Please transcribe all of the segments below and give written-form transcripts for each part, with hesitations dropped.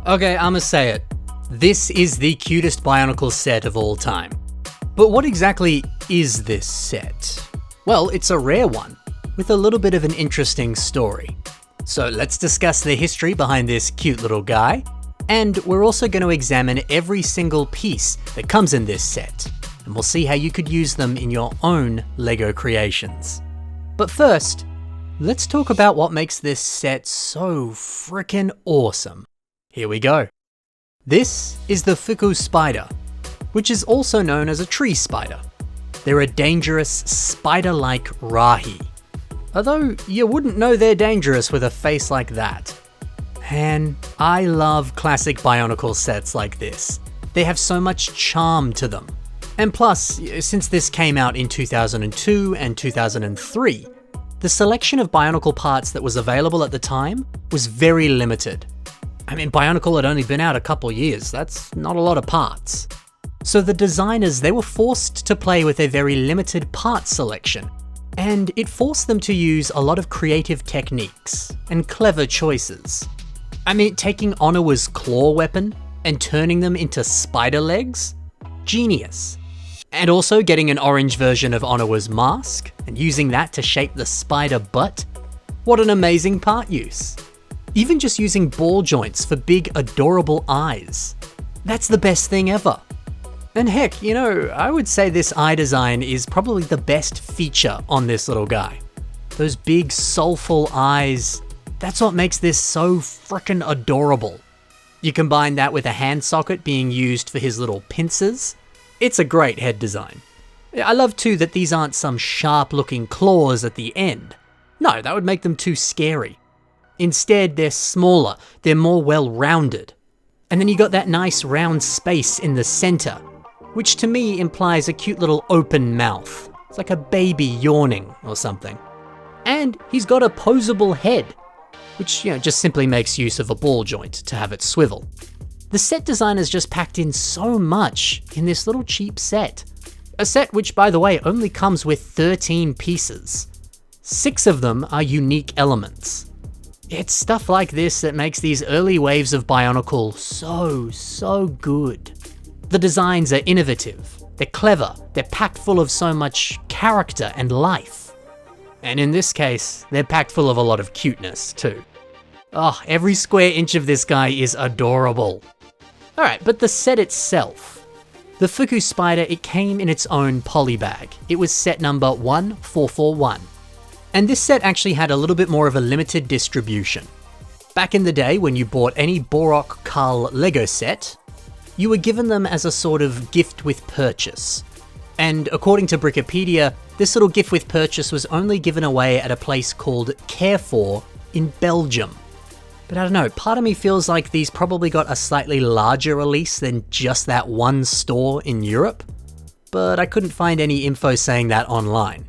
Okay, I'ma say it. This is the cutest Bionicle set of all time. But what exactly is this set? Well, it's a rare one, with a little bit of an interesting story. So let's discuss the history behind this cute little guy, and we're also going to examine every single piece that comes in this set, and we'll see how you could use them in your own LEGO creations. But first, let's talk about what makes this set so frickin' awesome. Here we go. This is the Fikou Spider, which is also known as a tree spider. They're a dangerous spider-like Rahi. Although you wouldn't know they're dangerous with a face like that. Man, I love classic Bionicle sets like this. They have so much charm to them. And plus, since this came out in 2002 and 2003, the selection of Bionicle parts that was available at the time was very limited. I mean, Bionicle had only been out a couple years, that's not a lot of parts. So the designers, they were forced to play with a very limited part selection, and it forced them to use a lot of creative techniques and clever choices. I mean, taking Onawa's claw weapon and turning them into spider legs? Genius. And also getting an orange version of Onawa's mask and using that to shape the spider butt? What an amazing part use. Even just using ball joints for big, adorable eyes. That's the best thing ever. And heck, you know, I would say this eye design is probably the best feature on this little guy. Those big, soulful eyes, that's what makes this so frickin' adorable. You combine that with a hand socket being used for his little pincers. It's a great head design. I love too that these aren't some sharp-looking claws at the end. No, that would make them too scary. Instead, they're smaller, they're more well-rounded. And then you got that nice round space in the center, which to me implies a cute little open mouth. It's like a baby yawning or something. And he's got a posable head, which, you know, just simply makes use of a ball joint to have it swivel. The set designers just packed in so much in this little cheap set. A set which, by the way, only comes with 13 pieces. 6 of them are unique elements. It's stuff like this that makes these early waves of Bionicle so good. The designs are innovative, they're clever, they're packed full of so much character and life. And in this case, they're packed full of a lot of cuteness too. Oh, every square inch of this guy is adorable. Alright, but the set itself. The Fikou Spider, it came in its own polybag. It was set number 1441. And this set actually had a little bit more of a limited distribution. Back in the day, when you bought any Borok Carl Lego set, you were given them as a sort of gift with purchase. And according to Brickpedia, this little gift with purchase was only given away at a place called Carrefour in Belgium. But I don't know, part of me feels like these probably got a slightly larger release than just that one store in Europe, but I couldn't find any info saying that online.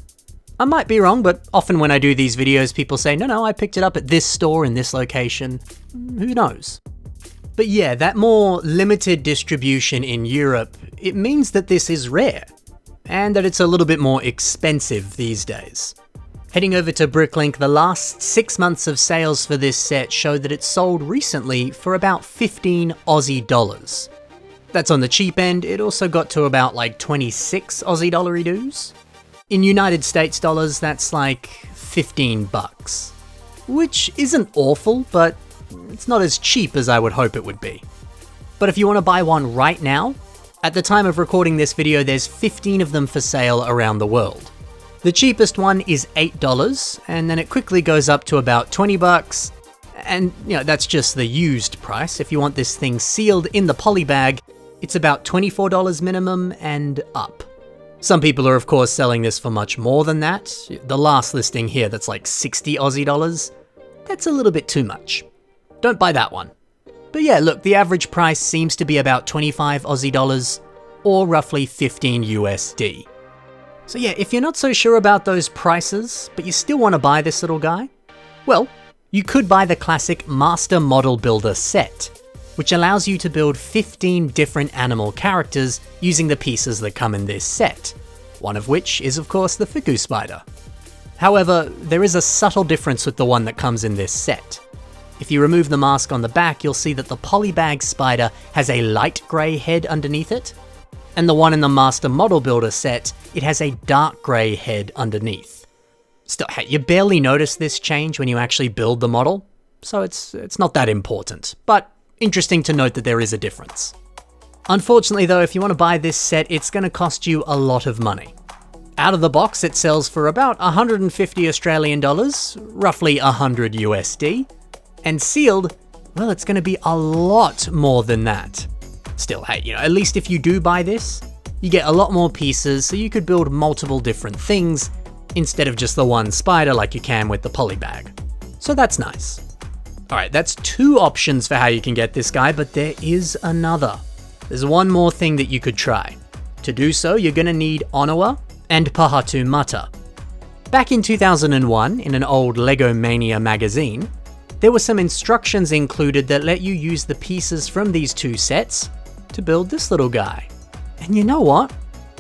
I might be wrong, but often when I do these videos, people say, no, I picked it up at this store in this location. Who knows? But yeah, that more limited distribution in Europe, it means that this is rare, and that it's a little bit more expensive these days. Heading over to Bricklink, the last 6 months of sales for this set showed that it sold recently for about 15 Aussie dollars. That's on the cheap end, it also got to about like 26 Aussie dollar-y doos. In United States dollars, that's like 15 bucks. Which isn't awful, but it's not as cheap as I would hope it would be. But if you want to buy one right now, at the time of recording this video, there's 15 of them for sale around the world. The cheapest one is $8, and then it quickly goes up to about 20 bucks. And, you know, that's just the used price. If you want this thing sealed in the poly bag, it's about $24 minimum and up. Some people are of course selling this for much more than that. The last listing here that's like 60 Aussie dollars, that's a little bit too much. Don't buy that one. But yeah, look, the average price seems to be about 25 Aussie dollars, or roughly 15 USD. So yeah, if you're not so sure about those prices, but you still want to buy this little guy, well, you could buy the classic Master Model Builder set, which allows you to build 15 different animal characters using the pieces that come in this set, one of which is of course the Fikou Spider. However, there is a subtle difference with the one that comes in this set. If you remove the mask on the back, you'll see that the polybag spider has a light grey head underneath it, and the one in the Master Model Builder set, it has a dark grey head underneath. Still, hey, you barely notice this change when you actually build the model, so it's not that important, but interesting to note that there is a difference. Unfortunately though, if you want to buy this set, it's going to cost you a lot of money. Out of the box, it sells for about 150 Australian dollars, roughly 100 USD, and sealed, well, it's going to be a lot more than that. Still, hey, at least if you do buy this, you get a lot more pieces, so you could build multiple different things instead of just the one spider like you can with the polybag. So that's nice. Alright, that's 2 options for how you can get this guy, but there is another. There's one more thing that you could try. To do so, you're going to need Onawa and Pahatu Mata. Back in 2001, in an old Lego Mania magazine, there were some instructions included that let you use the pieces from these 2 sets to build this little guy. And you know what?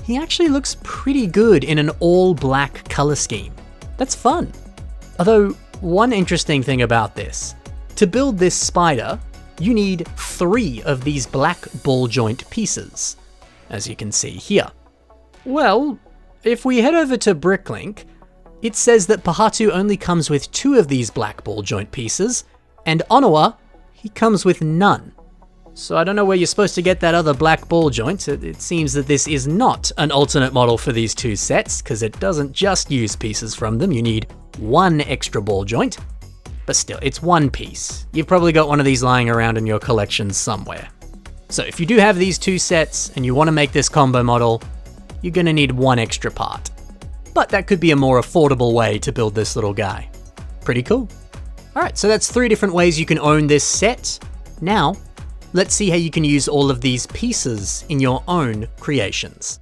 He actually looks pretty good in an all-black color scheme. That's fun. Although, one interesting thing about this, to build this spider, you need 3 of these black ball joint pieces, as you can see here. Well, if we head over to Bricklink, it says that Pahatu only comes with 2 of these black ball joint pieces, and Onawa, he comes with none. So I don't know where you're supposed to get that other black ball joint. It seems that this is not an alternate model for these 2 sets, because it doesn't just use pieces from them, you need 1 extra ball joint. But still, it's 1 piece. You've probably got one of these lying around in your collection somewhere. So if you do have these 2 sets and you want to make this combo model, you're going to need 1 extra part. But that could be a more affordable way to build this little guy. Pretty cool. Alright, so that's 3 different ways you can own this set. Now, let's see how you can use all of these pieces in your own creations.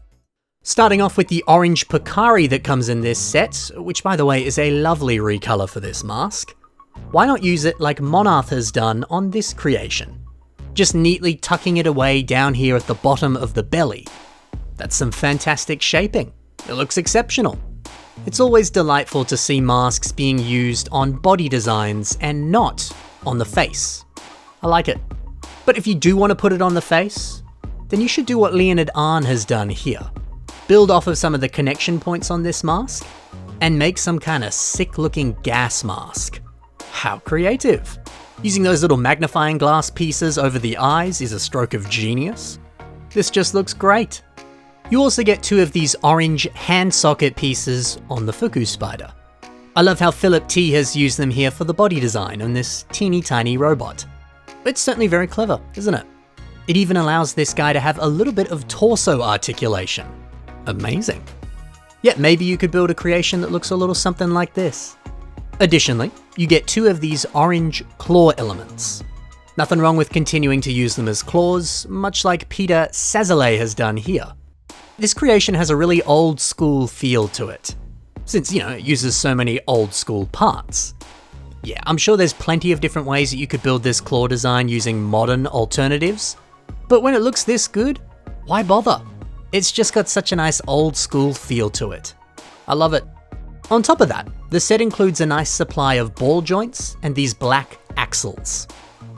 Starting off with the orange Picari that comes in this set, which by the way is a lovely recolor for this mask. Why not use it like Monarth has done on this creation? Just neatly tucking it away down here at the bottom of the belly. That's some fantastic shaping. It looks exceptional. It's always delightful to see masks being used on body designs and not on the face. I like it. But if you do want to put it on the face, then you should do what Leonard Arn has done here. Build off of some of the connection points on this mask and make some kind of sick looking gas mask. How creative! Using those little magnifying glass pieces over the eyes is a stroke of genius. This just looks great. You also get 2 of these orange hand socket pieces on the Fikou Spider. I love how Philip T has used them here for the body design on this teeny tiny robot. It's certainly very clever, isn't it? It even allows this guy to have a little bit of torso articulation. Amazing. Yet maybe you could build a creation that looks a little something like this. Additionally, you get 2 of these orange claw elements. Nothing wrong with continuing to use them as claws, much like Peter Sazale has done here. This creation has a really old school feel to it, since, it uses so many old school parts. Yeah, I'm sure there's plenty of different ways that you could build this claw design using modern alternatives, but when it looks this good, why bother? It's just got such a nice old school feel to it. I love it. On top of that, the set includes a nice supply of ball joints and these black axles.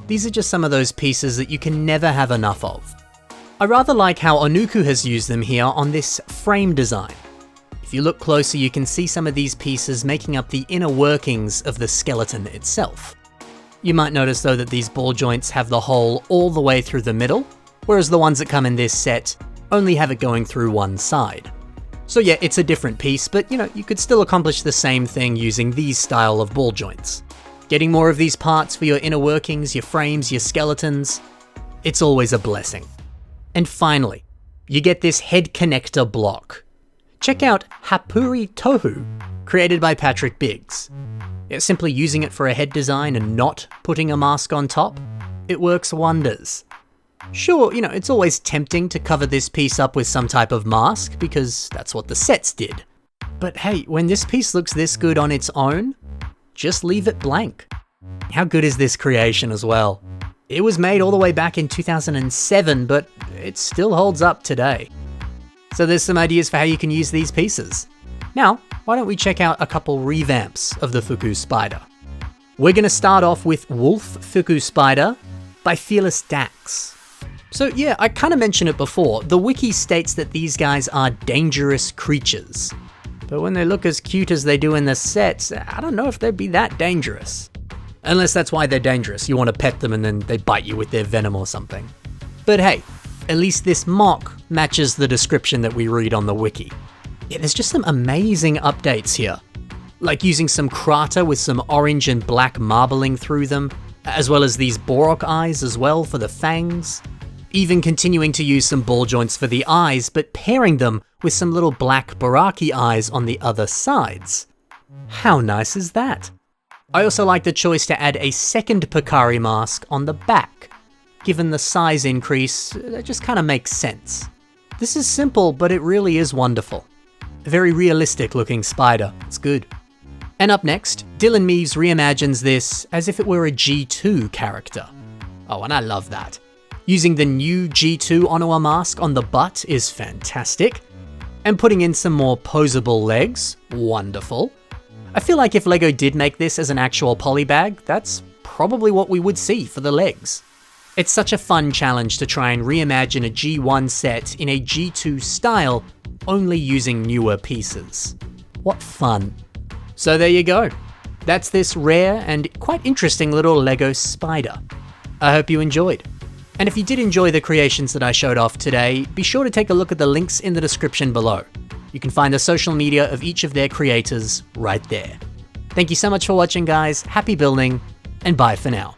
These are just some of those pieces that you can never have enough of. I rather like how Onuku has used them here on this frame design. If you look closer, you can see some of these pieces making up the inner workings of the skeleton itself. You might notice though that these ball joints have the hole all the way through the middle, whereas the ones that come in this set only have it going through one side. So yeah, it's a different piece, but you could still accomplish the same thing using these style of ball joints. Getting more of these parts for your inner workings, your frames, your skeletons, it's always a blessing. And finally, you get this head connector block. Check out Hapuri Tohu, created by Patrick Biggs. Simply using it for a head design and not putting a mask on top, it works wonders. Sure, it's always tempting to cover this piece up with some type of mask because that's what the sets did. But hey, when this piece looks this good on its own, just leave it blank. How good is this creation as well? It was made all the way back in 2007, but it still holds up today. So there's some ideas for how you can use these pieces. Now, why don't we check out a couple revamps of the Fikou Spider? We're going to start off with Wolf Fikou Spider by Fearless Dax. So yeah, I kind of mentioned it before, the wiki states that these guys are dangerous creatures. But when they look as cute as they do in the sets, I don't know if they'd be that dangerous. Unless that's why they're dangerous, you want to pet them and then they bite you with their venom or something. But hey, at least this mock matches the description that we read on the wiki. Yeah, there's just some amazing updates here. Like using some krater with some orange and black marbling through them, as well as these Borok eyes as well for the fangs. Even continuing to use some ball joints for the eyes, but pairing them with some little black Baraki eyes on the other sides. How nice is that? I also like the choice to add a second Pakari mask on the back. Given the size increase, that just kind of makes sense. This is simple, but it really is wonderful. A very realistic looking spider, it's good. And up next, Dylan Meaves reimagines this as if it were a G2 character. Oh, and I love that. Using the new G2 Onua mask on the butt is fantastic. And putting in some more posable legs, wonderful. I feel like if LEGO did make this as an actual polybag, that's probably what we would see for the legs. It's such a fun challenge to try and reimagine a G1 set in a G2 style, only using newer pieces. What fun. So there you go. That's this rare and quite interesting little LEGO spider. I hope you enjoyed. And if you did enjoy the creations that I showed off today, be sure to take a look at the links in the description below. You can find the social media of each of their creators right there. Thank you so much for watching, guys. Happy building, and bye for now.